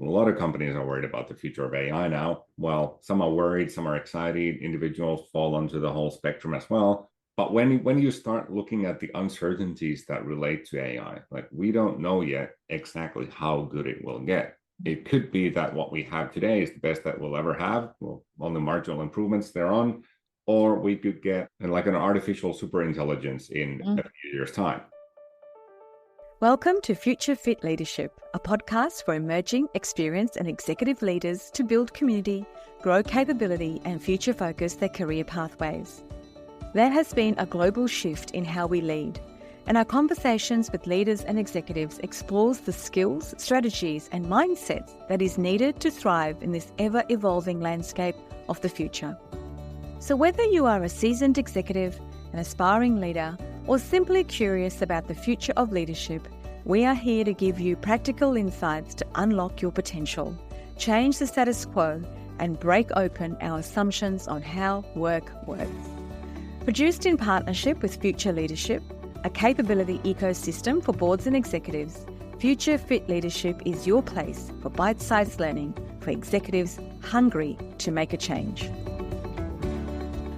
A lot of companies are worried about the future of AI now. Well, some are worried, some are excited. Individuals fall onto the whole spectrum as well. But when you start looking at the uncertainties that relate to AI, like we don't know yet exactly how good it will get. It could be that what we have today is the best that we'll ever have, well, only marginal improvements thereon, or we could get like an artificial super intelligence in a few years' time. Welcome to Future Fit Leadership, a podcast for emerging, experienced and executive leaders to build community, grow capability and future focus their career pathways. There has been a global shift in how we lead, and our conversations with leaders and executives explores the skills, strategies and mindsets that is needed to thrive in this ever-evolving landscape of the future. So whether you are a seasoned executive, an aspiring leader, or simply curious about the future of leadership, we are here to give you practical insights to unlock your potential, change the status quo, and break open our assumptions on how work works. Produced in partnership with Future Leadership, a capability ecosystem for boards and executives, Future Fit Leadership is your place for bite-sized learning for executives hungry to make a change.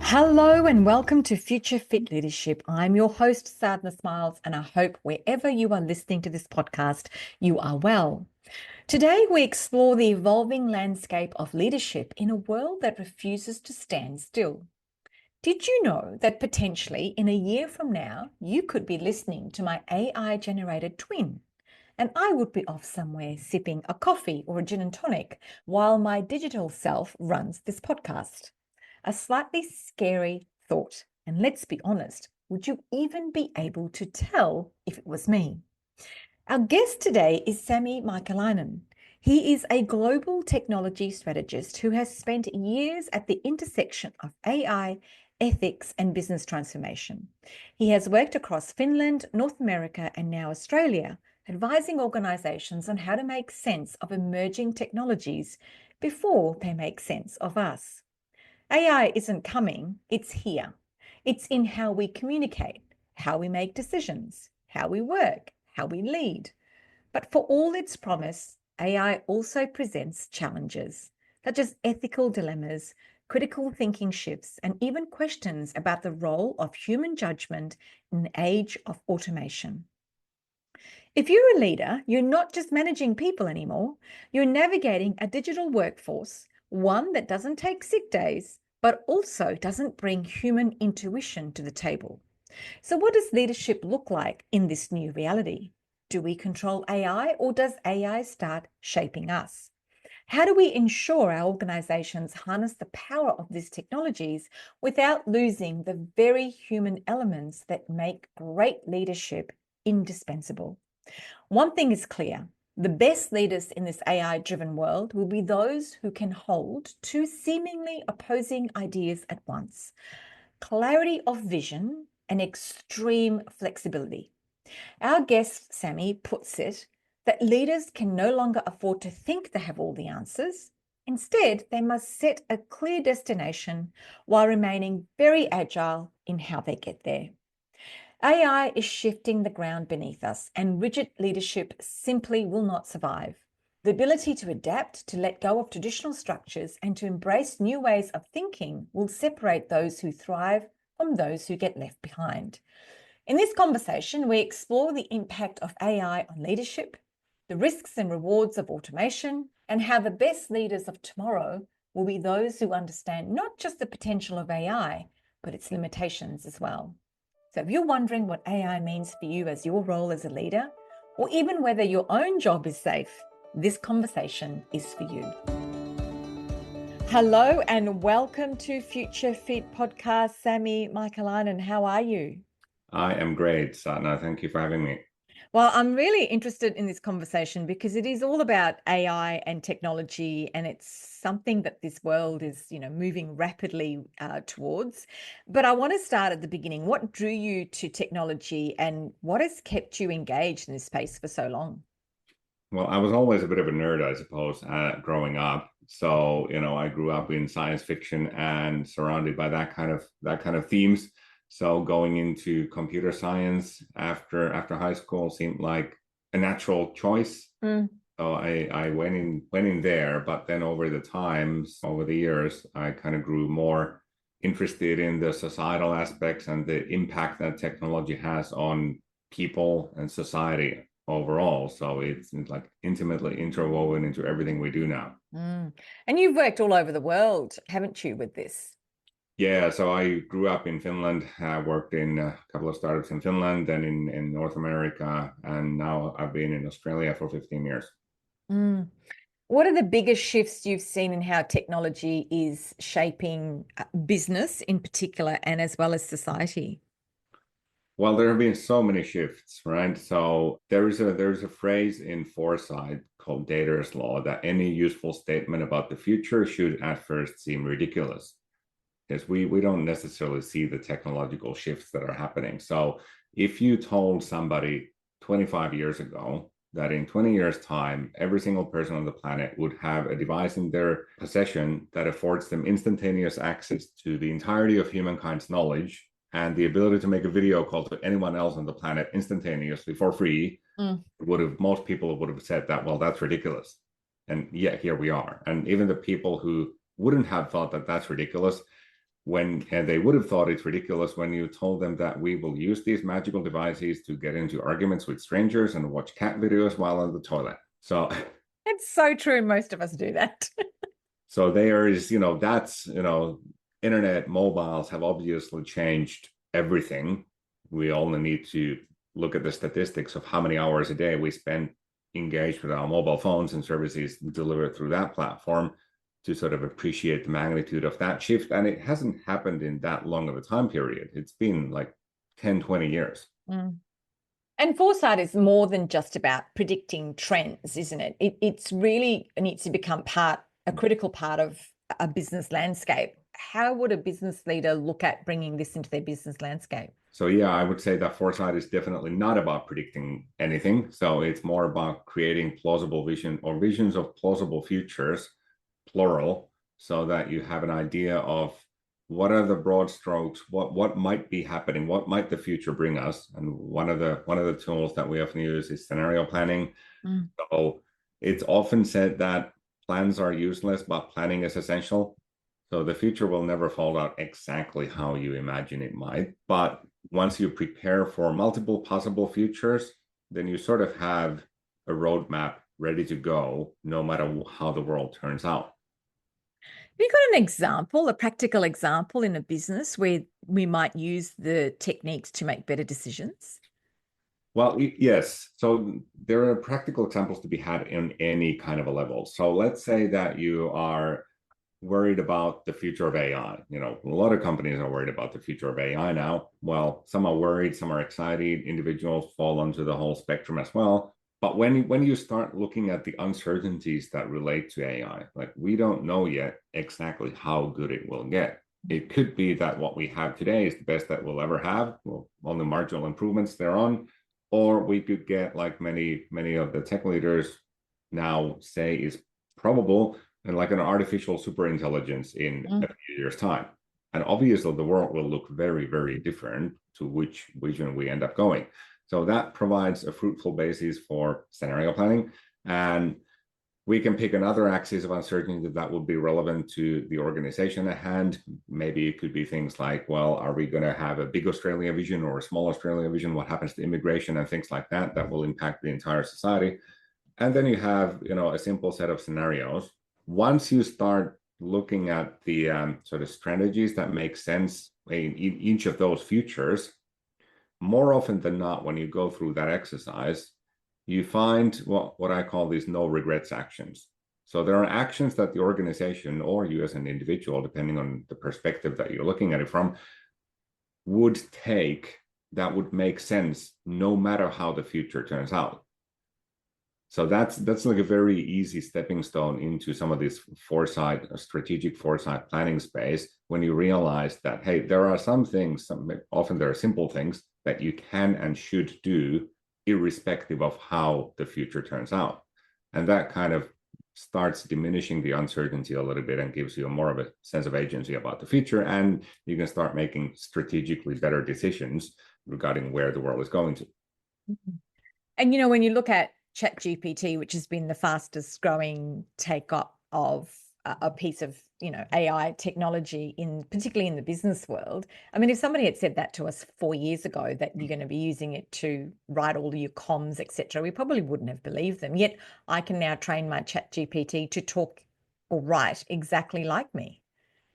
Hello and welcome to Future Fit Leadership. I'm your host, Sadhna Smiles, and I hope wherever you are listening to this podcast, you are well. Today, we explore the evolving landscape of leadership in a world that refuses to stand still. Did you know that potentially in a year from now, you could be listening to my AI-generated twin, and I would be off somewhere sipping a coffee or a gin and tonic while my digital self runs this podcast? A slightly scary thought. And let's be honest, would you even be able to tell if it was me? Our guest today is Sami Makelainen. He is a global technology strategist who has spent years at the intersection of AI, ethics, and business transformation. He has worked across Finland, North America, and now Australia, advising organizations on how to make sense of emerging technologies before they make sense of us. AI isn't coming, it's here. It's in how we communicate, how we make decisions, how we work, how we lead. But for all its promise, AI also presents challenges, such as ethical dilemmas, critical thinking shifts, and even questions about the role of human judgment in the age of automation. If you're a leader, you're not just managing people anymore, you're navigating a digital workforce, one that doesn't take sick days, but also doesn't bring human intuition to the table. So what does leadership look like in this new reality? Do we control AI or does AI start shaping us? How do we ensure our organizations harness the power of these technologies without losing the very human elements that make great leadership indispensable? One thing is clear. The best leaders in this AI-driven world will be those who can hold two seemingly opposing ideas at once: clarity of vision and extreme flexibility. Our guest, Sami, puts it that leaders can no longer afford to think they have all the answers. Instead, they must set a clear destination while remaining very agile in how they get there. AI is shifting the ground beneath us, and rigid leadership simply will not survive. The ability to adapt, to let go of traditional structures, and to embrace new ways of thinking will separate those who thrive from those who get left behind. In this conversation, we explore the impact of AI on leadership, the risks and rewards of automation, and how the best leaders of tomorrow will be those who understand not just the potential of AI, but its limitations as well. So if you're wondering what AI means for you as your role as a leader, or even whether your own job is safe, this conversation is for you. Hello and welcome to Future Fit Podcast, Sami Makelainen. How are you? I am great, Sadhna. Thank you for having me. Well, I'm really interested in this conversation because it is all about AI and technology, and it's something that this world is, moving rapidly towards. But I want to start at the beginning. What drew you to technology, and what has kept you engaged in this space for so long? Well, I was always a bit of a nerd, I suppose, growing up. So, I grew up in science fiction and surrounded by that kind of themes. So going into computer science after high school seemed like a natural choice. So I went in there, but then over the years, I kind of grew more interested in the societal aspects and the impact that technology has on people and society overall. So it's like intimately interwoven into everything we do now. Mm. And you've worked all over the world, haven't you, with this? Yeah, so I grew up in Finland. I worked in a couple of startups in Finland, then in North America, and now I've been in Australia for 15 years. Mm. What are the biggest shifts you've seen in how technology is shaping business in particular and as well as society? Well, there have been so many shifts, right? So there's a phrase in foresight called Dater's law that any useful statement about the future should at first seem ridiculous, because we don't necessarily see the technological shifts that are happening. So if you told somebody 25 years ago that in 20 years' time, every single person on the planet would have a device in their possession that affords them instantaneous access to the entirety of humankind's knowledge and the ability to make a video call to anyone else on the planet instantaneously for free, most people would have said that, well, that's ridiculous. And yet here we are. And even the people who wouldn't have thought that that's ridiculous, and they would have thought it's ridiculous when you told them that we will use these magical devices to get into arguments with strangers and watch cat videos while on the toilet. So it's so true. Most of us do that. so there is, that's, internet, mobiles have obviously changed everything. We only need to look at the statistics of how many hours a day we spend engaged with our mobile phones and services delivered through that platform to sort of appreciate the magnitude of that shift. And it hasn't happened in that long of a time period. It's been like 10, 20 years. Mm. And foresight is more than just about predicting trends, isn't it? It's really needs to become a critical part of a business landscape. How would a business leader look at bringing this into their business landscape? So yeah, I would say that foresight is definitely not about predicting anything. So it's more about creating plausible vision or visions of plausible futures, plural, so that you have an idea of what are the broad strokes, what might be happening, what might the future bring us. And one of the tools that we often use is scenario planning. So it's often said that plans are useless, but planning is essential. So the future will never fall out exactly how you imagine it might. But once you prepare for multiple possible futures, then you sort of have a roadmap ready to go, no matter how the world turns out. Have you got an example, a practical example in a business where we might use the techniques to make better decisions? Well, yes. So there are practical examples to be had in any kind of a level. So let's say that you are worried about the future of AI. A lot of companies are worried about the future of AI now. Well, some are worried, some are excited. Individuals fall onto the whole spectrum as well. But when you start looking at the uncertainties that relate to AI, like we don't know yet exactly how good it will get. It could be that what we have today is the best that we'll ever have, well, only marginal improvements thereon, or we could get, like many of the tech leaders now say is probable, and like an artificial superintelligence in a few years' time. And obviously, the world will look very, very different to which vision we end up going. So that provides a fruitful basis for scenario planning. And we can pick another axis of uncertainty that would be relevant to the organization at hand. Maybe it could be things like, well, are we going to have a big Australia vision or a small Australia vision? What happens to immigration and things like that that will impact the entire society? And then you have, a simple set of scenarios. Once you start looking at the sort of strategies that make sense in each of those futures, more often than not, when you go through that exercise, you find what I call these no regrets actions. So there are actions that the organization or you as an individual, depending on the perspective that you're looking at it from, would take that would make sense no matter how the future turns out. So that's like a very easy stepping stone into some of this strategic foresight planning space, when you realize that, hey, there are some things, often there are simple things that you can and should do irrespective of how the future turns out. And that kind of starts diminishing the uncertainty a little bit and gives you more of a sense of agency about the future. And you can start making strategically better decisions regarding where the world is going to. And, when you look at ChatGPT, which has been the fastest growing take up of a piece of, AI technology particularly in the business world. I mean, if somebody had said that to us 4 years ago, that you're going to be using it to write all your comms, etc., we probably wouldn't have believed them. Yet I can now train my ChatGPT to talk or write exactly like me.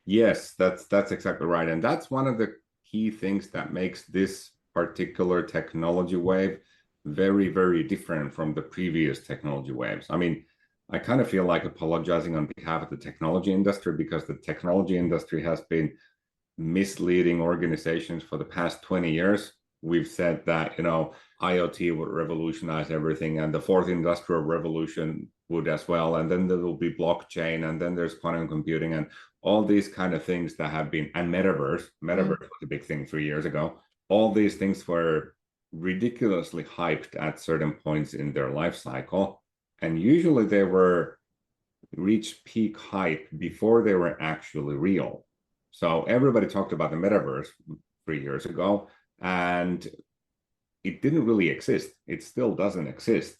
Yes, that's exactly right. And that's one of the key things that makes this particular technology wave very, very different from the previous technology waves. I mean, I kind of feel like apologizing on behalf of the technology industry, because the technology industry has been misleading organizations for the past 20 years. We've said that, IoT would revolutionize everything, and the fourth industrial revolution would as well. And then there will be blockchain, and then there's quantum computing, and all these kind of things that have been, and metaverse. Metaverse was a big thing 3 years ago. All these things were ridiculously hyped at certain points in their life cycle. And usually they were reached peak hype before they were actually real. So everybody talked about the metaverse 3 years ago, and it didn't really exist. It still doesn't exist.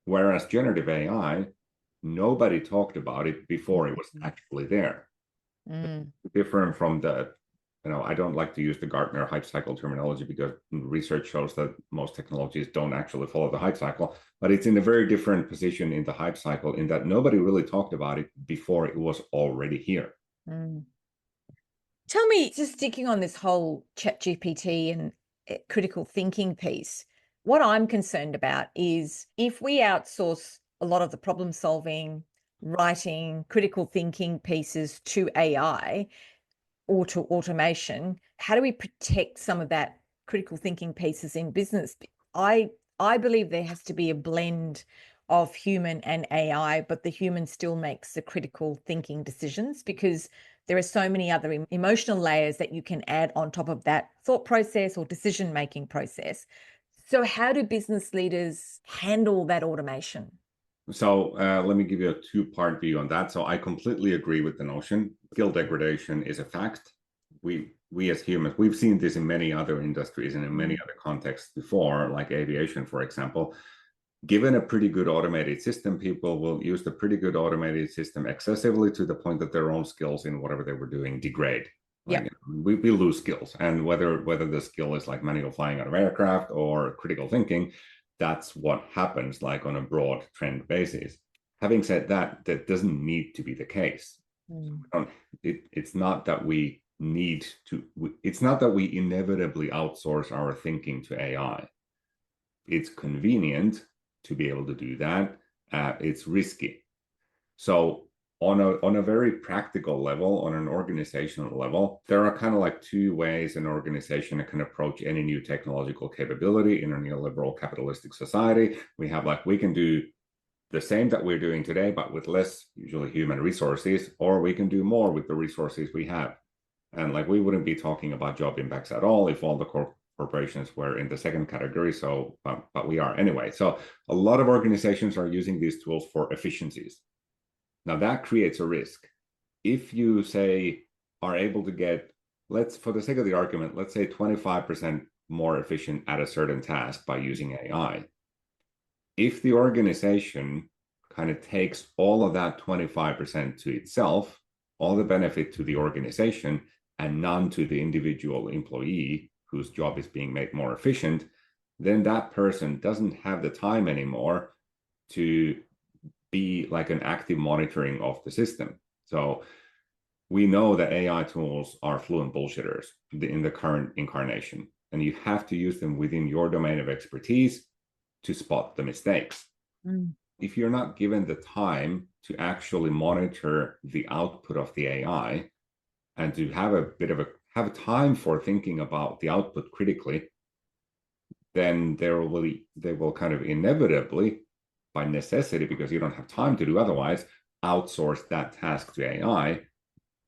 Whereas generative AI, nobody talked about it before it was actually there. Different from I don't like to use the Gartner hype cycle terminology, because research shows that most technologies don't actually follow the hype cycle, but it's in a very different position in the hype cycle, in that nobody really talked about it before it was already here. Tell me, just sticking on this whole ChatGPT and critical thinking piece, what I'm concerned about is if we outsource a lot of the problem solving, writing, critical thinking pieces to AI or to automation, how do we protect some of that critical thinking pieces in business? I believe there has to be a blend of human and AI, but the human still makes the critical thinking decisions, because there are so many other emotional layers that you can add on top of that thought process or decision-making process. So how do business leaders handle that automation? So let me give you a two-part view on that. So I completely agree with the notion. Skill degradation is a fact. We as humans, we've seen this in many other industries and in many other contexts before, like aviation, for example. Given a pretty good automated system, people will use the pretty good automated system excessively, to the point that their own skills in whatever they were doing degrade. Like, we lose skills, and whether the skill is like manual flying out of aircraft or critical thinking, that's what happens, like on a broad trend basis. Having said that, that doesn't need to be the case. It's not that we need to. It's not that we inevitably outsource our thinking to AI. It's convenient to be able to do that. It's risky. So on a very practical level, on an organizational level, there are kind of like two ways an organization can approach any new technological capability in a neoliberal capitalistic society. We can do the same that we're doing today, but with less, usually human resources, or we can do more with the resources we have. And we wouldn't be talking about job impacts at all if all the corporations were in the second category. So, but we are anyway. So a lot of organizations are using these tools for efficiencies. Now that creates a risk. If you are able to get, for the sake of the argument, let's say 25% more efficient at a certain task by using AI. If the organization kind of takes all of that 25% to itself, all the benefit to the organization and none to the individual employee whose job is being made more efficient, then that person doesn't have the time anymore to be like an active monitoring of the system. So we know that AI tools are fluent bullshitters in the current incarnation, and you have to use them within your domain of expertise to spot the mistakes. If you're not given the time to actually monitor the output of the AI and to have have time for thinking about the output critically, then they will kind of inevitably, by necessity, because you don't have time to do otherwise, outsource that task to AI.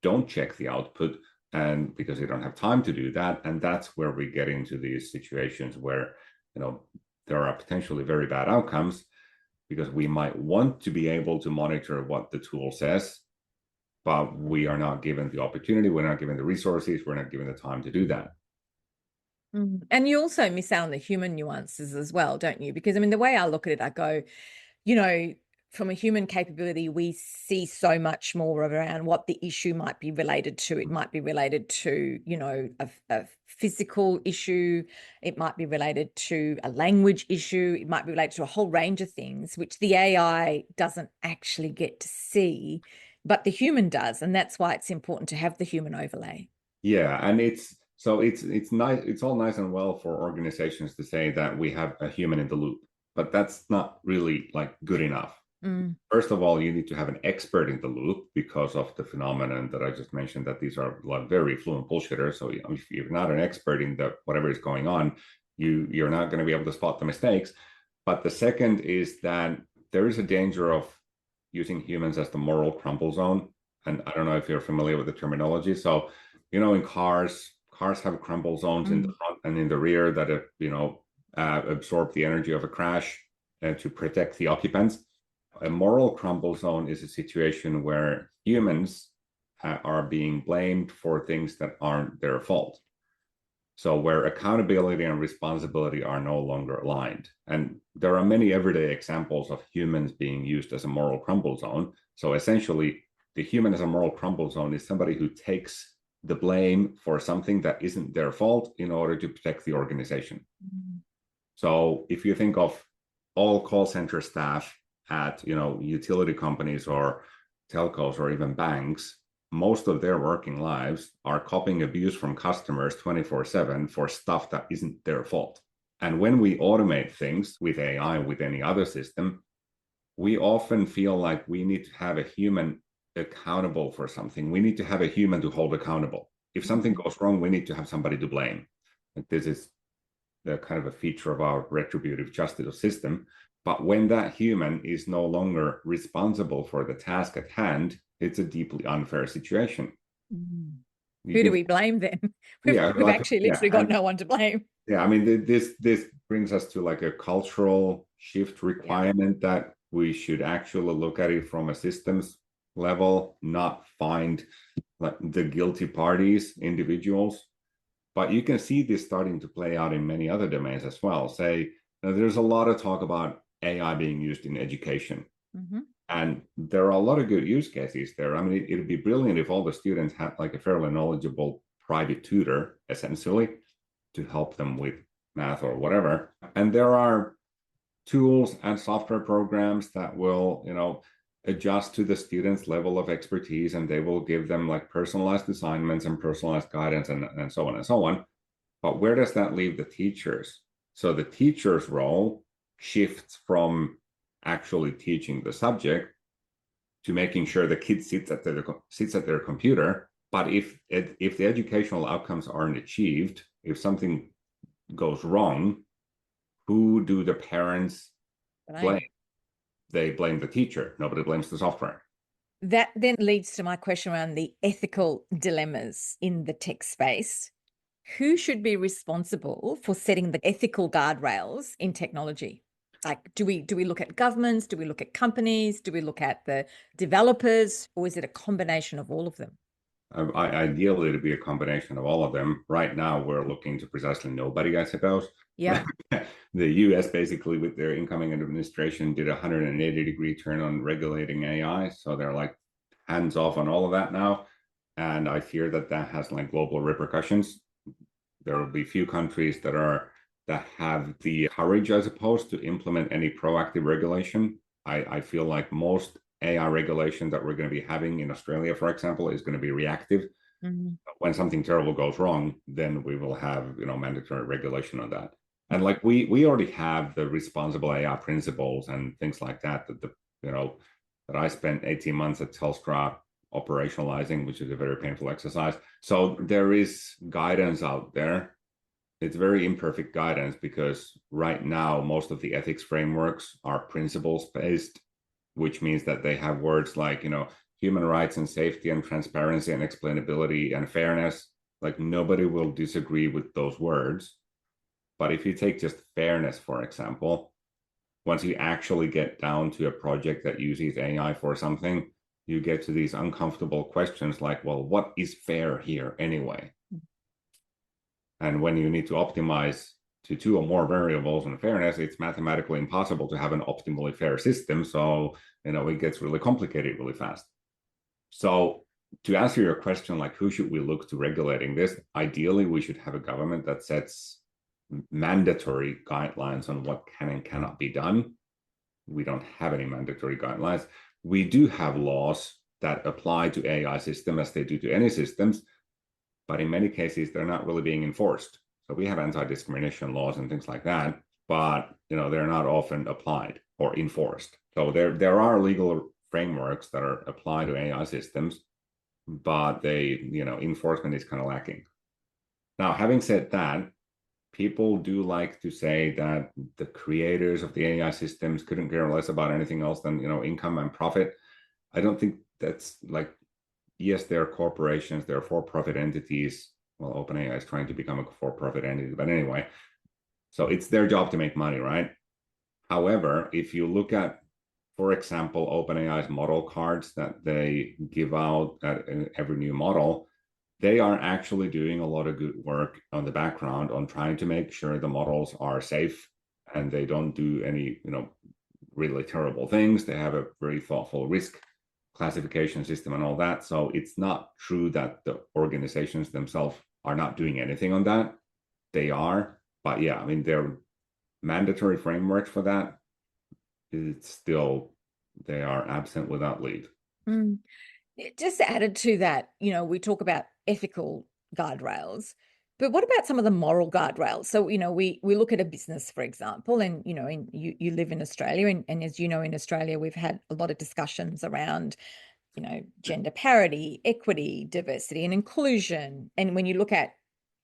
Don't check the output, and because you don't have time to do that, and that's where we get into these situations where there are potentially very bad outcomes, because we might want to be able to monitor what the tool says, but we are not given the opportunity, we're not given the resources, we're not given the time to do that. And you also miss out on the human nuances as well, don't you? Because I mean, the way I look at it, I go, you know, from a human capability, we see so much more around what the issue might be related to. It might be related to, a physical issue. It might be related to a language issue. It might be related to a whole range of things, which the AI doesn't actually get to see, but the human does. And that's why it's important to have the human overlay. Yeah, and it's nice. It's all nice and well for organizations to say that we have a human in the loop, but that's not really like good enough. First of all, you need to have an expert in the loop because of the phenomenon that I just mentioned, that these are like very fluent bullshitters. So if you're not an expert in the whatever is going on, you're not going to be able to spot the mistakes. But the second is that there is a danger of using humans as the moral crumble zone. And I don't know if you're familiar with the terminology. So, in cars have crumble zones in the front and in the rear that, absorb the energy of a crash to protect the occupants. A moral crumble zone is a situation where humans are being blamed for things that aren't their fault. So where accountability and responsibility are no longer aligned. And there are many everyday examples of humans being used as a moral crumble zone. So essentially, the human as a moral crumble zone is somebody who takes the blame for something that isn't their fault in order to protect the organization. So if you think of all call center staff at utility companies or telcos or even banks, most of their working lives are copying abuse from customers 24/7 for stuff that isn't their fault. And when we automate things with AI, with any other system, we often feel like we need to have a human accountable for something. We need to have a human to hold accountable. If something goes wrong, we need to have somebody to blame. Like, this is the kind of a feature of our retributive justice system. But when that human is no longer responsible for the task at hand, it's a deeply unfair situation. Who do we blame then? We've actually literally got no one to blame. Yeah, I mean, this brings us to like a cultural shift requirement that we should actually look at it from a systems level, not find like the guilty parties, individuals. But you can see this starting to play out in many other domains as well. Say, there's a lot of talk about AI being used in education. And there are a lot of good use cases there. I mean, it'd be brilliant if all the students had like a fairly knowledgeable private tutor, essentially, to help them with math or whatever. And there are tools and software programs that will, adjust to the student's level of expertise, and they will give them like personalized assignments and personalized guidance and so on and so on. But where does that leave the teachers? So the teacher's role shifts from actually teaching the subject to making sure the kid sits at their computer. But if the educational outcomes aren't achieved, if something goes wrong, who do the parents blame? They blame the teacher. Nobody blames the software. That then leads to my question around the ethical dilemmas in the tech space. Who should be responsible for setting the ethical guardrails in technology? Like, do we look at governments? Do we look at companies? Do we look at the developers? Or is it a combination of all of them? Ideally, it'd be a combination of all of them. Right now, we're looking to precisely nobody, I suppose. Yeah. The US basically, with their incoming administration, did a 180-degree turn on regulating AI. So they're like hands off on all of that now. And I fear that has like global repercussions. There will be few countries that have the courage, I suppose, to implement any proactive regulation. I feel like most AI regulation that we're going to be having in Australia, for example, is going to be reactive. When something terrible goes wrong, then we will have mandatory regulation on that. And like we already have the responsible AI principles and things like that that I spent 18 months at Telstra operationalizing, which is a very painful exercise. So there is guidance out there. It's very imperfect guidance because right now most of the ethics frameworks are principles based, which means that they have words like, human rights and safety and transparency and explainability and fairness. Like, nobody will disagree with those words. But if you take just fairness, for example, once you actually get down to a project that uses AI for something, you get to these uncomfortable questions like, well, what is fair here anyway? And when you need to optimize to two or more variables in fairness, it's mathematically impossible to have an optimally fair system. So, it gets really complicated really fast. So to answer your question, like who should we look to regulating this? Ideally, we should have a government that sets mandatory guidelines on what can and cannot be done. We don't have any mandatory guidelines. We do have laws that apply to AI systems as they do to any systems, but in many cases, they're not really being enforced. So we have anti-discrimination laws and things like that, but they're not often applied or enforced. So there are legal frameworks that are applied to AI systems, but enforcement is kind of lacking. Now, having said that, people do like to say that the creators of the AI systems couldn't care less about anything else than income and profit. I don't think that's like, yes, they're corporations, they're for-profit entities. Well, OpenAI is trying to become a for-profit entity, but anyway, so it's their job to make money, right? However, if you look at, for example, OpenAI's model cards that they give out at every new model, they are actually doing a lot of good work on the background on trying to make sure the models are safe and they don't do any, really terrible things. They have a very thoughtful risk classification system and all that. So it's not true that the organizations themselves are not doing anything on that. They are, but yeah, I mean, they're mandatory frameworks for that. It's still, they are absent without leave. Mm. Just added to that, we talk about ethical guardrails, but what about some of the moral guardrails? So, we look at a business, for example, and, you live in Australia, and as you know, in Australia, we've had a lot of discussions around, gender parity, equity, diversity, and inclusion. And when you look at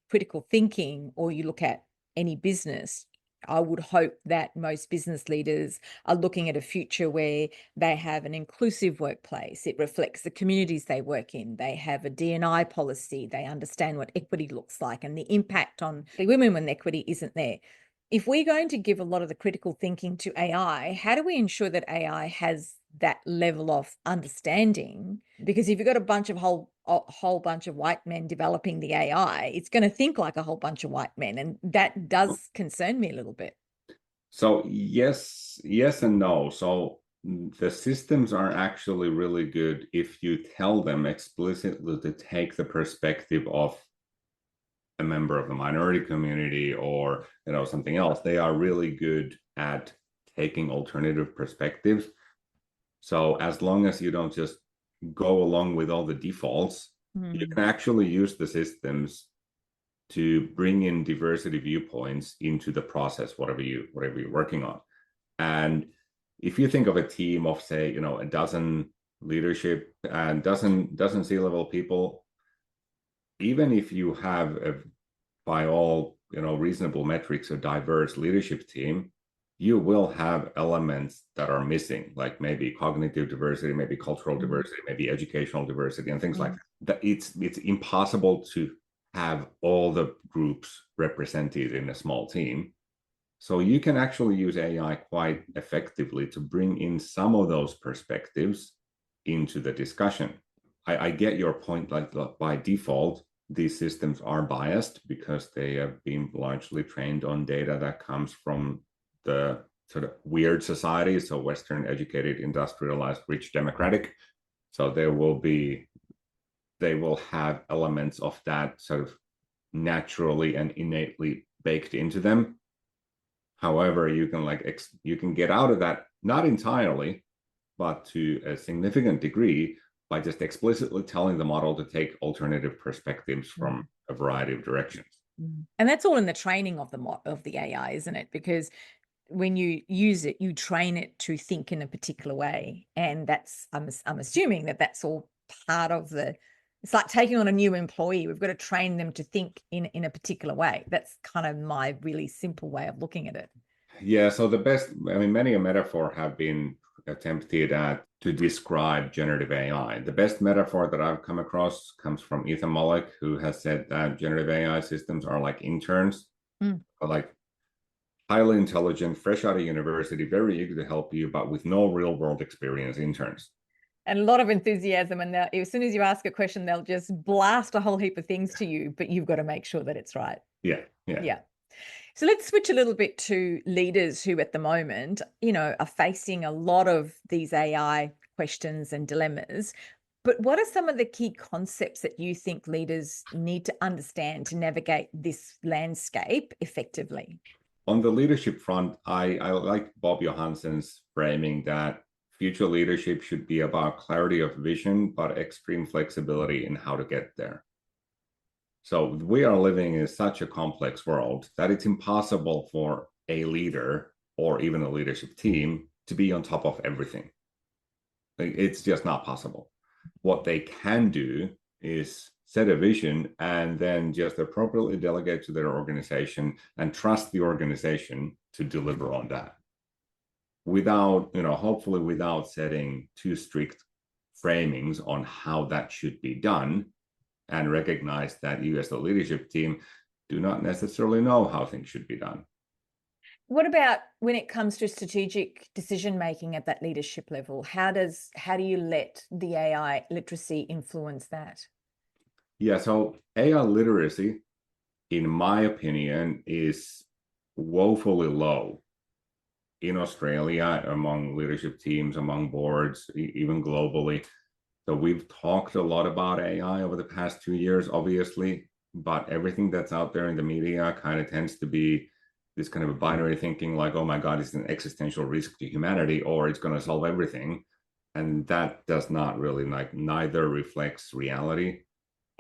critical thinking or you look at any business, I would hope that most business leaders are looking at a future where they have an inclusive workplace. It reflects the communities they work in. They have a D&I policy. They understand what equity looks like and the impact on the women when equity isn't there. If we're going to give a lot of the critical thinking to AI, how do we ensure that AI has that level of understanding? Because if you've got a whole bunch of white men developing the AI, it's going to think like a whole bunch of white men, and that does concern me a little bit. So yes and no. So the systems are actually really good if you tell them explicitly to take the perspective of a member of the minority community or something else. They are really good at taking alternative perspectives. So as long as you don't just go along with all the defaults, you can actually use the systems to bring in diversity viewpoints into the process, whatever you're working on. And if you think of a team of, say, a dozen leadership and dozen C-level people, even if you have by all reasonable metrics a diverse leadership team, you will have elements that are missing, like maybe cognitive diversity, maybe cultural diversity, maybe educational diversity, and things like that. It's impossible to have all the groups represented in a small team. So you can actually use AI quite effectively to bring in some of those perspectives into the discussion. I get your point, like by default, these systems are biased because they have been largely trained on data that comes from the sort of weird society, so Western educated, industrialized, rich, democratic. So they will have elements of that sort of naturally and innately baked into them. However, you can get out of that, not entirely, but to a significant degree by just explicitly telling the model to take alternative perspectives from a variety of directions. And that's all in the training of the AI, isn't it? Because when you use it, you train it to think in a particular way, and I'm assuming that's all part of it's like taking on a new employee. We've got to train them to think in a particular way. That's kind of my really simple way of looking at it. Yeah, so many a metaphor have been attempted at to describe generative AI. The best metaphor that I've come across comes from Ethan Mollick, who has said that generative AI systems are like interns, like highly intelligent, fresh out of university, very eager to help you, but with no real world experience interns. And a lot of enthusiasm. And as soon as you ask a question, they'll just blast a whole heap of things to you, but you've got to make sure that it's right. Yeah, yeah. Yeah. So let's switch a little bit to leaders who at the moment, are facing a lot of these AI questions and dilemmas. But what are some of the key concepts that you think leaders need to understand to navigate this landscape effectively? On the leadership front, I like Bob Johansson's framing that future leadership should be about clarity of vision, but extreme flexibility in how to get there. So we are living in such a complex world that it's impossible for a leader or even a leadership team to be on top of everything. It's just not possible. What they can do is set a vision and then just appropriately delegate to their organization and trust the organization to deliver on that without, hopefully without setting too strict framings on how that should be done, and recognize that you as the leadership team do not necessarily know how things should be done. What about when it comes to strategic decision making at that leadership level? How do you let the AI literacy influence that? Yeah, so AI literacy, in my opinion, is woefully low in Australia among leadership teams, among boards, even globally. So we've talked a lot about AI over the past 2 years, obviously, but everything that's out there in the media kind of tends to be this kind of a binary thinking like, oh my God, it's an existential risk to humanity, or it's going to solve everything. And that does not really, neither reflects reality.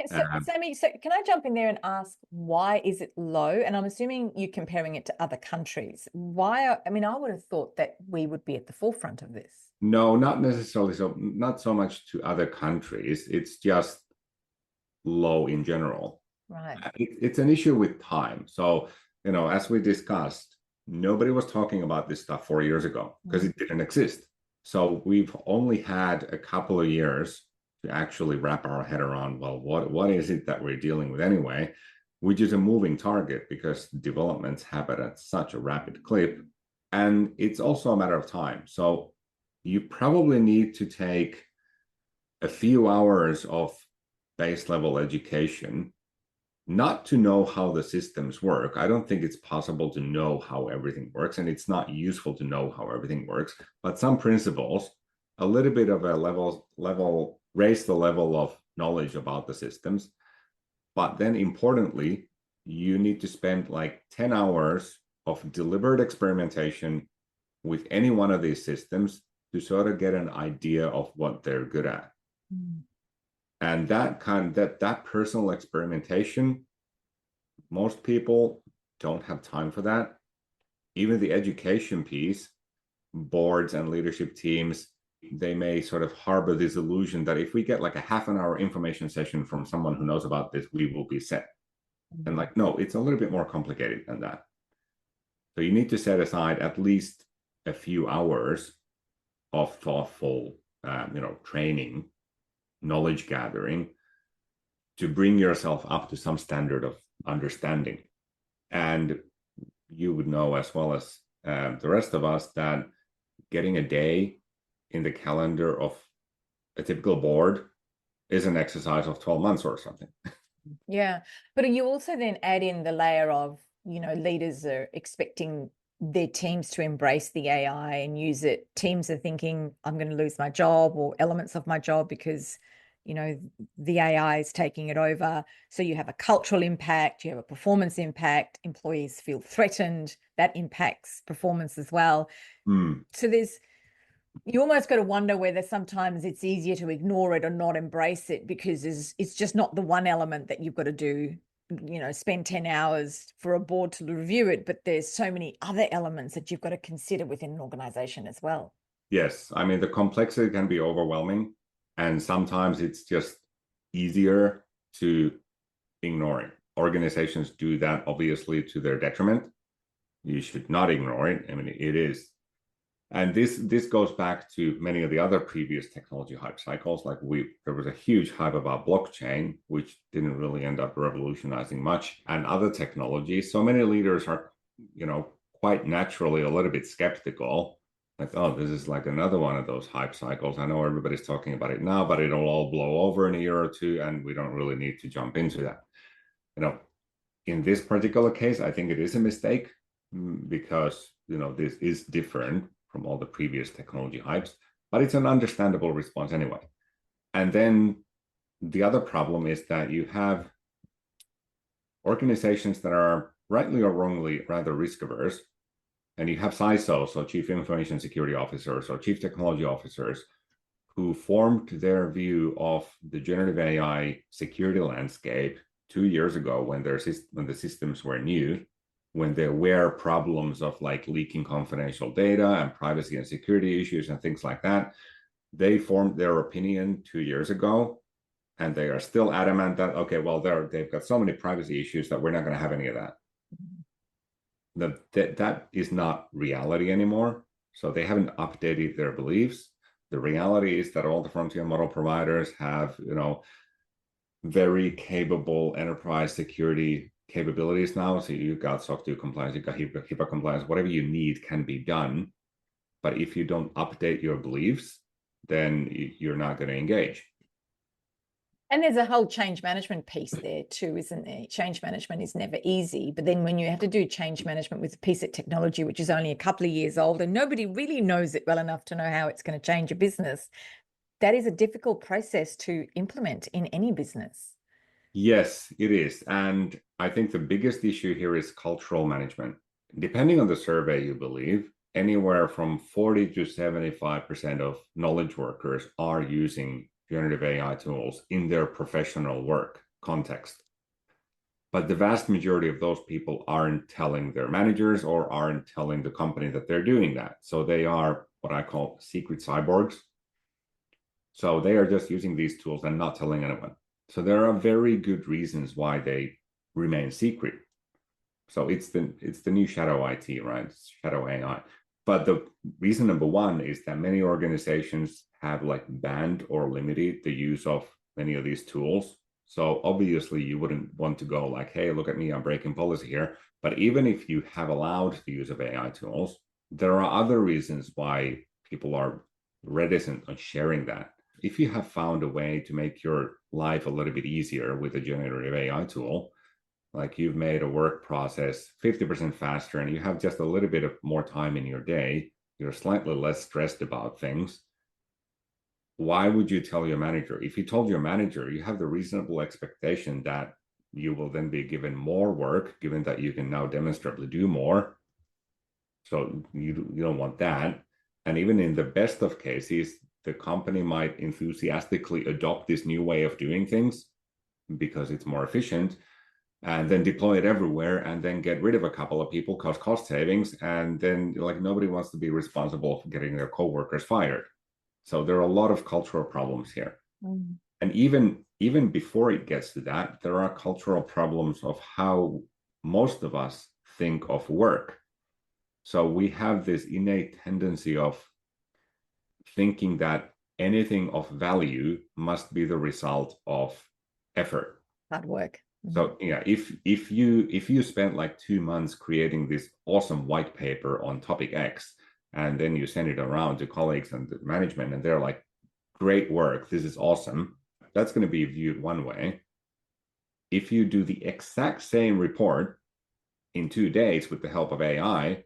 So, Sami, so can I jump in there and ask, why is it low? And I'm assuming you're comparing it to other countries. I would have thought that we would be at the forefront of this. No, not necessarily. So, not so much to other countries. It's just low in general. Right. It's an issue with time. So, as we discussed, nobody was talking about this stuff 4 years ago because it didn't exist. So we've only had a couple of years to actually wrap our head around, well, what is it that we're dealing with anyway, which is a moving target because developments happen at such a rapid clip. And it's also a matter of time. So you probably need to take a few hours of base level education, not to know how the systems work. I don't think it's possible to know how everything works, and it's not useful to know how everything works, but some principles, a little bit of a level, raise the level of knowledge about the systems. But then importantly, you need to spend like 10 hours of deliberate experimentation with any one of these systems to sort of get an idea of what they're good at. And that personal experimentation, most people don't have time for that. Even the education piece, boards and leadership teams, they may sort of harbor this illusion that if we get like a half an hour information session from someone who knows about this, we will be set. And no, it's a little bit more complicated than that. So you need to set aside at least a few hours of thoughtful, training, knowledge gathering to bring yourself up to some standard of understanding. And you would know as well as the rest of us that getting a day in the calendar of a typical board is an exercise of 12 months or something. Yeah. But you also then add in the layer of, leaders are expecting their teams to embrace the AI and use it. Teams are thinking, I'm going to lose my job or elements of my job because, the AI is taking it over. So you have a cultural impact, you have a performance impact, employees feel threatened, that impacts performance as well. So you almost got to wonder whether sometimes it's easier to ignore it or not embrace it because it's just not the one element that you've got to do, spend 10 hours for a board to review it, but there's so many other elements that you've got to consider within an organization as well. Yes, I mean, the complexity can be overwhelming, and sometimes it's just easier to ignore it. Organizations do that obviously to their detriment. You should not ignore it. I mean, it is. And this goes back to many of the other previous technology hype cycles. Like there was a huge hype about blockchain, which didn't really end up revolutionizing much, and other technologies. So many leaders are, quite naturally a little bit skeptical I thought this is like another one of those hype cycles. I know everybody's talking about it now, but it'll all blow over in a year or two, and we don't really need to jump into that. You know, in this particular case, I think it is a mistake because, this is different from all the previous technology hypes, but it's an understandable response anyway. And then the other problem is that you have organizations that are rightly or wrongly rather risk averse, and you have CISOs, so chief information security officers or chief technology officers, who formed their view of the generative AI security landscape 2 years ago when the systems were new, when there were problems of like leaking confidential data and privacy and security issues and things like that. They formed their opinion 2 years ago, and they are still adamant that, okay, well, they've got so many privacy issues that we're not going to have any of that. That is not reality anymore. So they haven't updated their beliefs. The reality is that all the frontier model providers have, very capable enterprise security capabilities now. So you've got SOC 2 compliance, you've got HIPAA compliance, whatever you need can be done. But if you don't update your beliefs, then you're not going to engage. And there's a whole change management piece there too, isn't there? Change management is never easy. But then when you have to do change management with a piece of technology, which is only a couple of years old and nobody really knows it well enough to know how it's going to change a business, that is a difficult process to implement in any business. Yes, it is. And I think the biggest issue here is cultural management. Depending on the survey, you believe, anywhere from 40 to 75% of knowledge workers are using generative AI tools in their professional work context. But the vast majority of those people aren't telling their managers or aren't telling the company that they're doing that. So they are what I call secret cyborgs. So they are just using these tools and not telling anyone. So there are very good reasons why they remain secret. So it's the new shadow IT, right? It's shadow AI. But the reason number one is that many organizations have like banned or limited the use of many of these tools. So obviously you wouldn't want to go like, hey, look at me, I'm breaking policy here. But even if you have allowed the use of AI tools, there are other reasons why people are reticent on sharing that. If you have found a way to make your life a little bit easier with a generative AI tool, like you've made a work process 50% faster and you have just a little bit of more time in your day, you're slightly less stressed about things. Why would you tell your manager? If you told your manager, you have the reasonable expectation that you will then be given more work, given that you can now demonstrably do more. So you don't want that. And even in the best of cases, the company might enthusiastically adopt this new way of doing things because it's more efficient, and then deploy it everywhere and then get rid of a couple of people, cause cost savings, and then like nobody wants to be responsible for getting their coworkers fired. So there are a lot of cultural problems here. And even before it gets to that, there are cultural problems of how most of us think of work. So we have this innate tendency of thinking that anything of value must be the result of effort, hard work. So yeah, if you spent like 2 months creating this awesome white paper on topic X, and then you send it around to colleagues and the management, and they're like, great work, this is awesome, that's going to be viewed one way. If you do the exact same report in 2 days with the help of AI,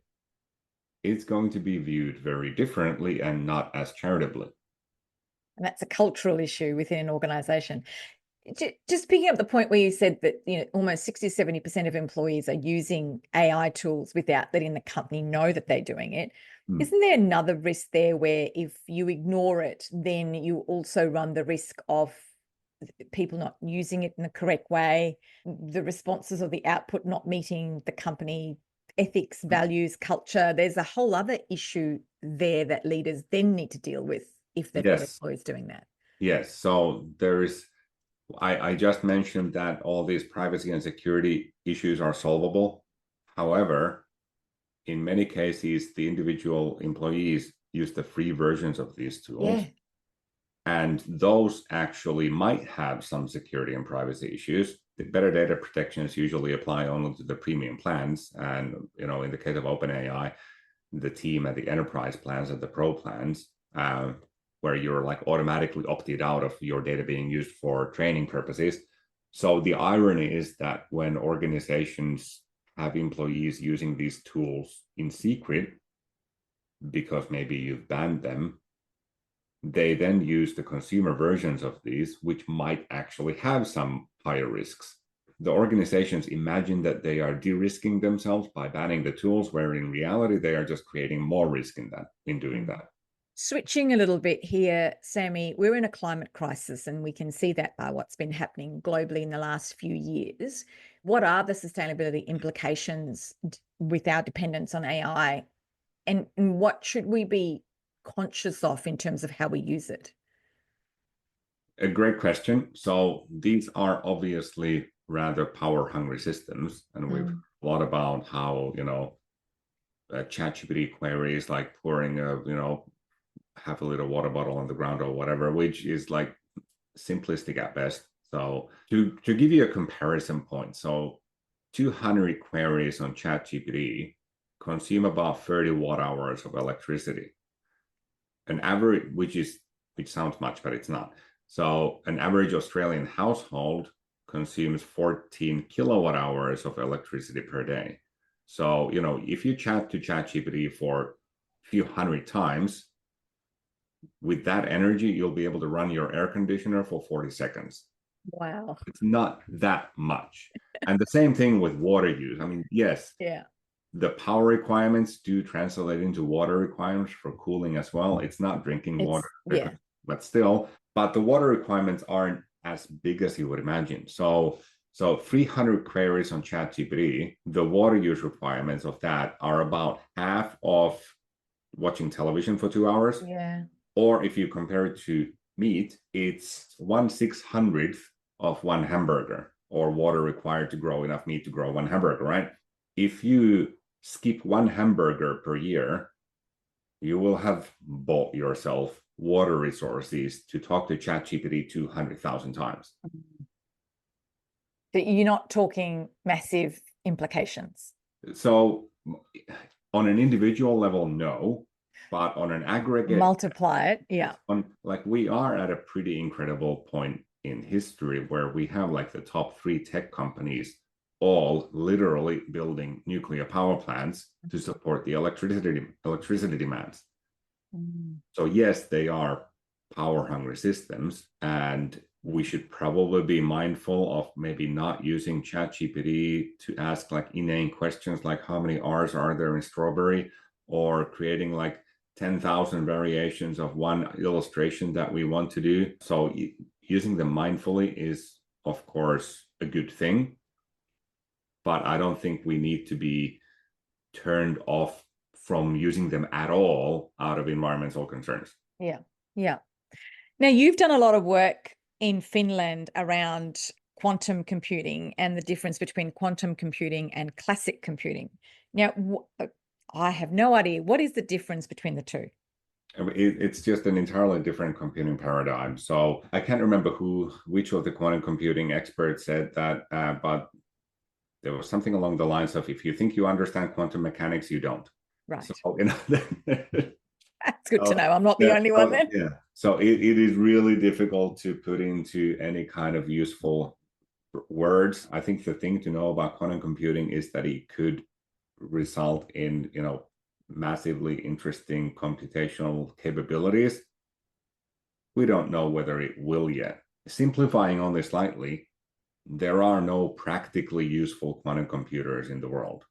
it's going to be viewed very differently and not as charitably. And that's a cultural issue within an organization. Just picking up the point where you said that almost 60-70% of employees are using AI tools without letting the company know that they're doing it. Isn't there another risk there where if you ignore it, then you also run the risk of people not using it in the correct way, the responses or the output not meeting the company ethics, values, culture? There's a whole other issue there that leaders then need to deal with if they've got employees doing that. Yes. So I just mentioned that all these privacy and security issues are solvable. However, in many cases, the individual employees use the free versions of these tools. Yeah. And those actually might have some security and privacy issues. The better data protections usually apply only to the premium plans. And, in the case of OpenAI, the team at the enterprise plans, at the pro plans, where you're like automatically opted out of your data being used for training purposes. So the irony is that when organizations have employees using these tools in secret, because maybe you've banned them, they then use the consumer versions of these, which might actually have some higher risks. The organizations imagine that they are de-risking themselves by banning the tools, where in reality, they are just creating more risk in doing that. Switching a little bit here, Sami, we're in a climate crisis, and we can see that by what's been happening globally in the last few years. What are the sustainability implications with our dependence on AI, and what should we be conscious of in terms of how we use it? A great question. So these are obviously rather power-hungry systems, and we've a lot about how, ChatGPT queries like pouring a, half a liter water bottle on the ground or whatever, which is like simplistic at best. So to give you a comparison point, so 200 queries on ChatGPT consume about 30 watt hours of electricity. An average, which sounds much, but it's not. So an average Australian household consumes 14 kilowatt hours of electricity per day. So, if you chat to ChatGPT for a few hundred times, with that energy, you'll be able to run your air conditioner for 40 seconds. Wow. It's not that much. And the same thing with water use. I mean, yes, the power requirements do translate into water requirements for cooling as well. It's not drinking water, but still, but the water requirements aren't as big as you would imagine. So 300 queries on ChatGPT, the water use requirements of that are about half of watching television for 2 hours. Yeah. Or if you compare it to meat, it's 1/600th of one hamburger, or water required to grow enough meat to grow one hamburger, right? If you skip one hamburger per year, you will have bought yourself water resources to talk to ChatGPT 200,000 times. But you're not talking massive implications. So on an individual level, no. But on an aggregate, multiply it, we are at a pretty incredible point in history where we have like the top 3 tech companies all literally building nuclear power plants to support the electricity demands. So yes, they are power-hungry systems, and we should probably be mindful of maybe not using ChatGPT to ask like inane questions like how many R's are there in strawberry, or creating like 10,000 variations of one illustration that we want to do. So using them mindfully is, of course, a good thing, but I don't think we need to be turned off from using them at all out of environmental concerns. Yeah. Now, you've done a lot of work in Finland around quantum computing and the difference between quantum computing and classic computing. Now, I have no idea. What is the difference between the two? It's just an entirely different computing paradigm. So I can't remember which of the quantum computing experts said that, but there was something along the lines of, if you think you understand quantum mechanics, you don't. Right. So, that's good to know. I'm not the only one then. Yeah. So it is really difficult to put into any kind of useful words. I think the thing to know about quantum computing is that it could result in, massively interesting computational capabilities. We don't know whether it will yet. Simplifying only slightly, there are no practically useful quantum computers in the world.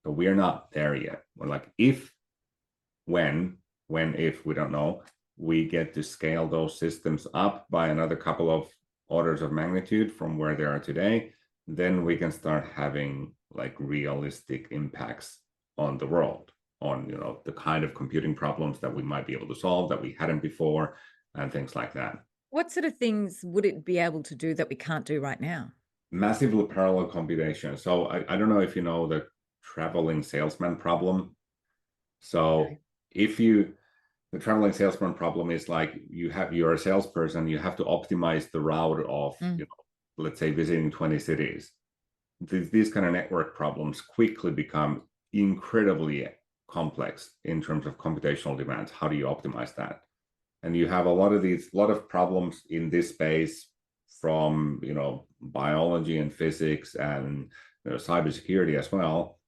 So we are not there yet. We're like, if, when, if, we don't know, we get to scale those systems up by another couple of orders of magnitude from where they are today, then we can start having like realistic impacts on the world, on the kind of computing problems that we might be able to solve that we hadn't before, and things like that. What sort of things would it be able to do that we can't do right now? Massively parallel computation. So I don't know if you know the traveling salesman problem. So the traveling salesman problem is like you're a salesperson, you have to optimize the route of, let's say, visiting 20 cities. These kind of network problems quickly become incredibly complex in terms of computational demands. How do you optimize that? And you have a lot of problems in this space from, biology and physics and cybersecurity as well,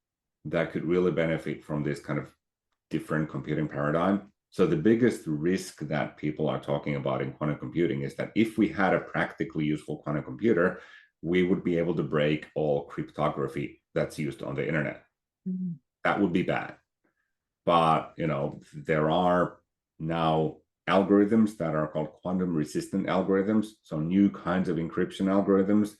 that could really benefit from this kind of different computing paradigm. So the biggest risk that people are talking about in quantum computing is that if we had a practically useful quantum computer, we would be able to break all cryptography that's used on the internet. Mm-hmm. That would be bad. But, there are now algorithms that are called quantum resistant algorithms. So new kinds of encryption algorithms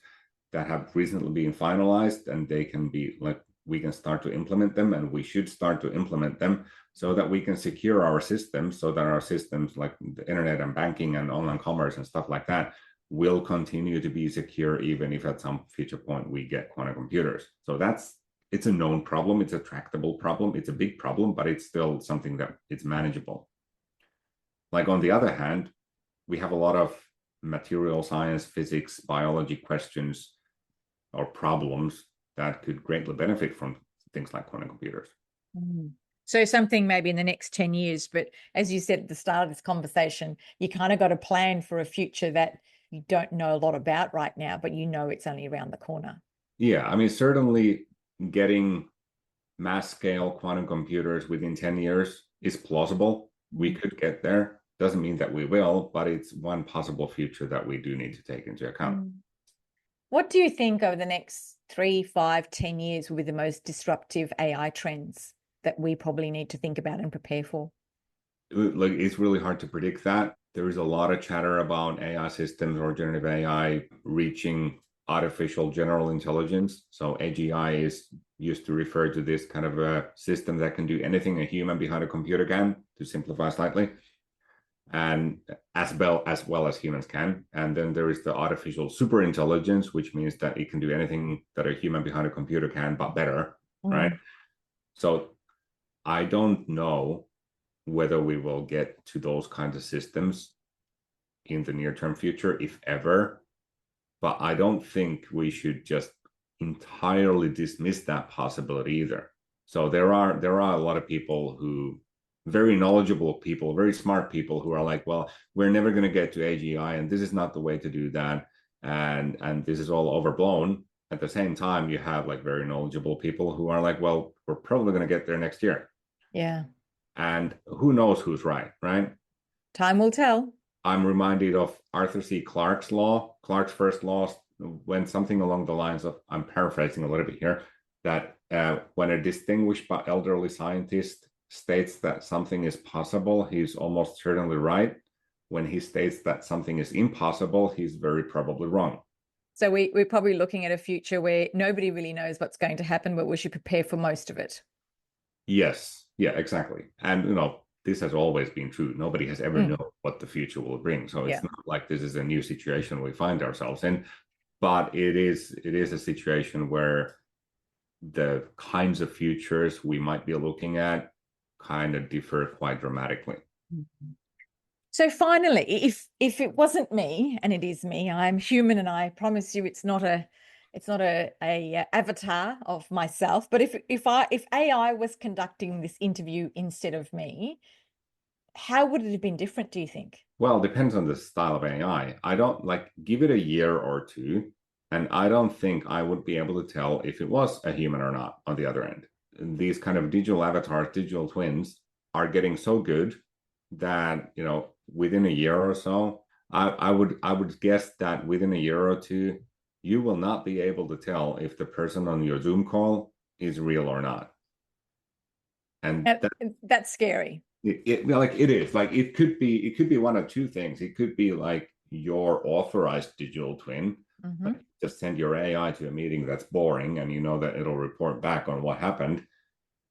that have recently been finalized, and they can be we can start to implement them, and we should start to implement them so that we can secure our systems, so that our systems like the internet and banking and online commerce and stuff like that will continue to be secure, even if at some future point we get quantum computers. So it's a known problem. It's a tractable problem. It's a big problem, but it's still something that it's manageable. Like on the other hand, we have a lot of material science, physics, biology questions or problems that could greatly benefit from things like quantum computers. So something maybe in the next 10 years, but as you said at the start of this conversation, you kind of got to plan for a future that you don't know a lot about right now, but it's only around the corner. Yeah, I mean, certainly getting mass scale quantum computers within 10 years is plausible. We could get there. Doesn't mean that we will, but it's one possible future that we do need to take into account. What do you think over the next 3, 5, 10 years will be the most disruptive AI trends that we probably need to think about and prepare for? It's really hard to predict that. There is a lot of chatter about AI systems or generative AI reaching artificial general intelligence. So AGI is used to refer to this kind of a system that can do anything a human behind a computer can, to simplify slightly, and as well as humans can. And then there is the artificial superintelligence, which means that it can do anything that a human behind a computer can, but better, right? So I don't know whether we will get to those kinds of systems in the near-term future, if ever. But I don't think we should just entirely dismiss that possibility either. So there are a lot of people very knowledgeable people, very smart people who are like, well, we're never going to get to AGI, and this is not the way to do that, and this is all overblown. At the same time, you have very knowledgeable people who are like, well, we're probably going to get there next year. Yeah. And who knows who's right? Time will tell. I'm reminded of Arthur C. Clarke's law. Clarke's first law went something along the lines of, I'm paraphrasing a little bit here, that when a distinguished but elderly scientist states that something is possible, he's almost certainly right. When he states that something is impossible, he's very probably wrong. So we're probably looking at a future where nobody really knows what's going to happen, but we should prepare for most of it. Yes. Yeah, exactly. And, this has always been true. Nobody has ever known what the future will bring. So it's not like this is a new situation we find ourselves in, but it is a situation where the kinds of futures we might be looking at kind of differ quite dramatically. So finally, if it wasn't me, and it is me, I'm human, and I promise you it's not a avatar of myself, but if AI was conducting this interview instead of me, how would it have been different, do you think? Well, it depends on the style of AI. I don't give it a year or two, and I don't think I would be able to tell if it was a human or not on the other end. These kind of digital avatars, digital twins, are getting so good that, within a year or so, I would guess that within a year or two, you will not be able to tell if the person on your Zoom call is real or not. And that's scary. It is. It could be one of two things. It could be your authorized digital twin. Just send your AI to a meeting that's boring, and that it'll report back on what happened.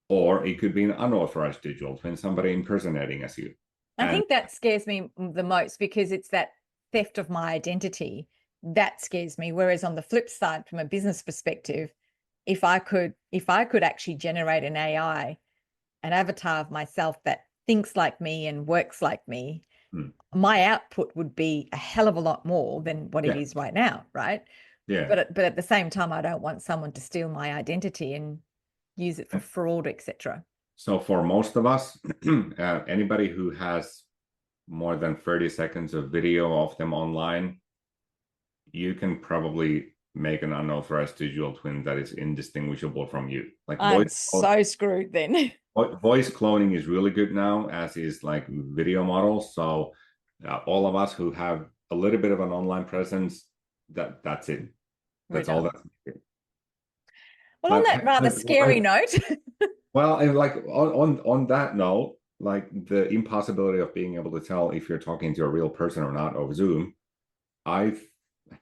Or it could be an unauthorized digital twin, somebody impersonating as you. I think that scares me the most, because it's that theft of my identity that scares me. Whereas on the flip side, from a business perspective, if I could actually generate an AI, an avatar of myself that thinks like me and works like me, my output would be a hell of a lot more than what it is right now, right? Yeah. But at the same time, I don't want someone to steal my identity and use it for fraud, etc. So for most of us, anybody who has more than 30 seconds of video of them online, you can probably make an unauthorized digital twin that is indistinguishable from you. Like I'm so screwed then. voice cloning is really good now, as is like video models. So all of us who have a little bit of an online presence, that's it. That's all that's needed. Well, on that rather scary note. Well, and like on that note, like the impossibility of being able to tell if you're talking to a real person or not over Zoom, I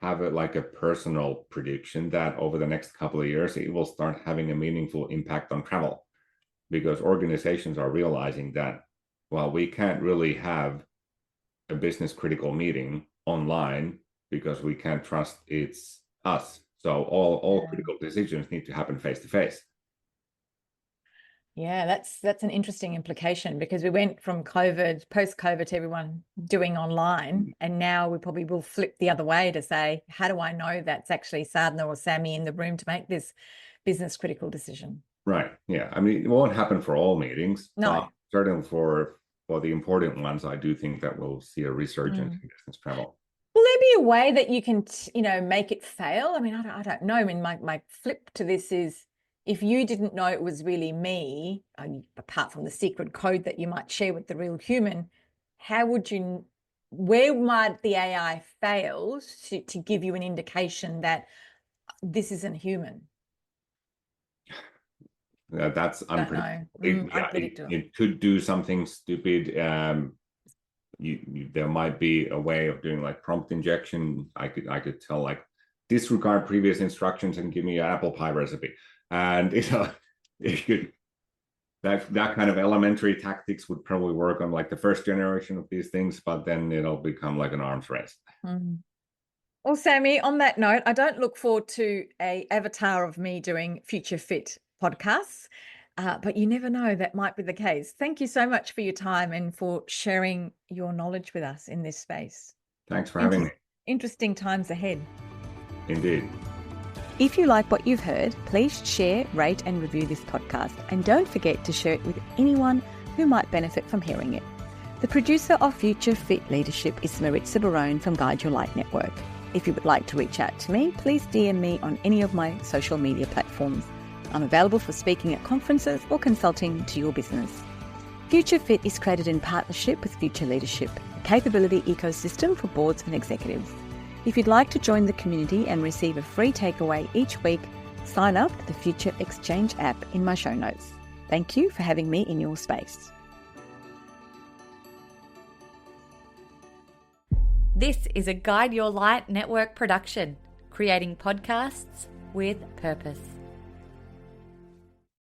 have like a personal prediction that over the next couple of years, it will start having a meaningful impact on travel, because organizations are realizing that, well, we can't really have a business critical meeting online because we can't trust it's us. So all critical decisions need to happen face to face. Yeah, that's an interesting implication, because we went from post-COVID to everyone doing online, and now we probably will flip the other way to say, how do I know that's actually Sadhna or Sami in the room to make this business critical decision? Right. Yeah. I mean, it won't happen for all meetings, no, but certainly for the important ones, I do think that we'll see a resurgence in business travel. Will there be a way that you can, make it fail? I mean, I don't know. I mean, my flip to this is, if you didn't know it was really me, apart from the secret code that you might share with the real human, where might the AI fail to give you an indication that this isn't human? That's unpredictable. Unpredictable. It could do something stupid. There might be a way of doing like prompt injection. I could tell like disregard previous instructions and give me an apple pie recipe, and it could, that kind of elementary tactics would probably work on like the first generation of these things, but then it'll become like an arms race. Well, Sami, on that note, I don't look forward to an avatar of me doing Future Fit podcasts, but you never know, that might be the case. Thank you so much for your time and for sharing your knowledge with us in this space. Thanks for having me. Interesting times ahead. Indeed. If you like what you've heard, please share, rate and review this podcast, and don't forget to share it with anyone who might benefit from hearing it. The producer of Future Fit Leadership is Maritza Barone from Guide Your Light Network. If you would like to reach out to me, please DM me on any of my social media platforms. I'm available for speaking at conferences or consulting to your business. Future Fit is created in partnership with Future Leadership, a capability ecosystem for boards and executives. If you'd like to join the community and receive a free takeaway each week, sign up to the Future Exchange app in my show notes. Thank you for having me in your space. This is a Guide Your Light Network production, creating podcasts with purpose.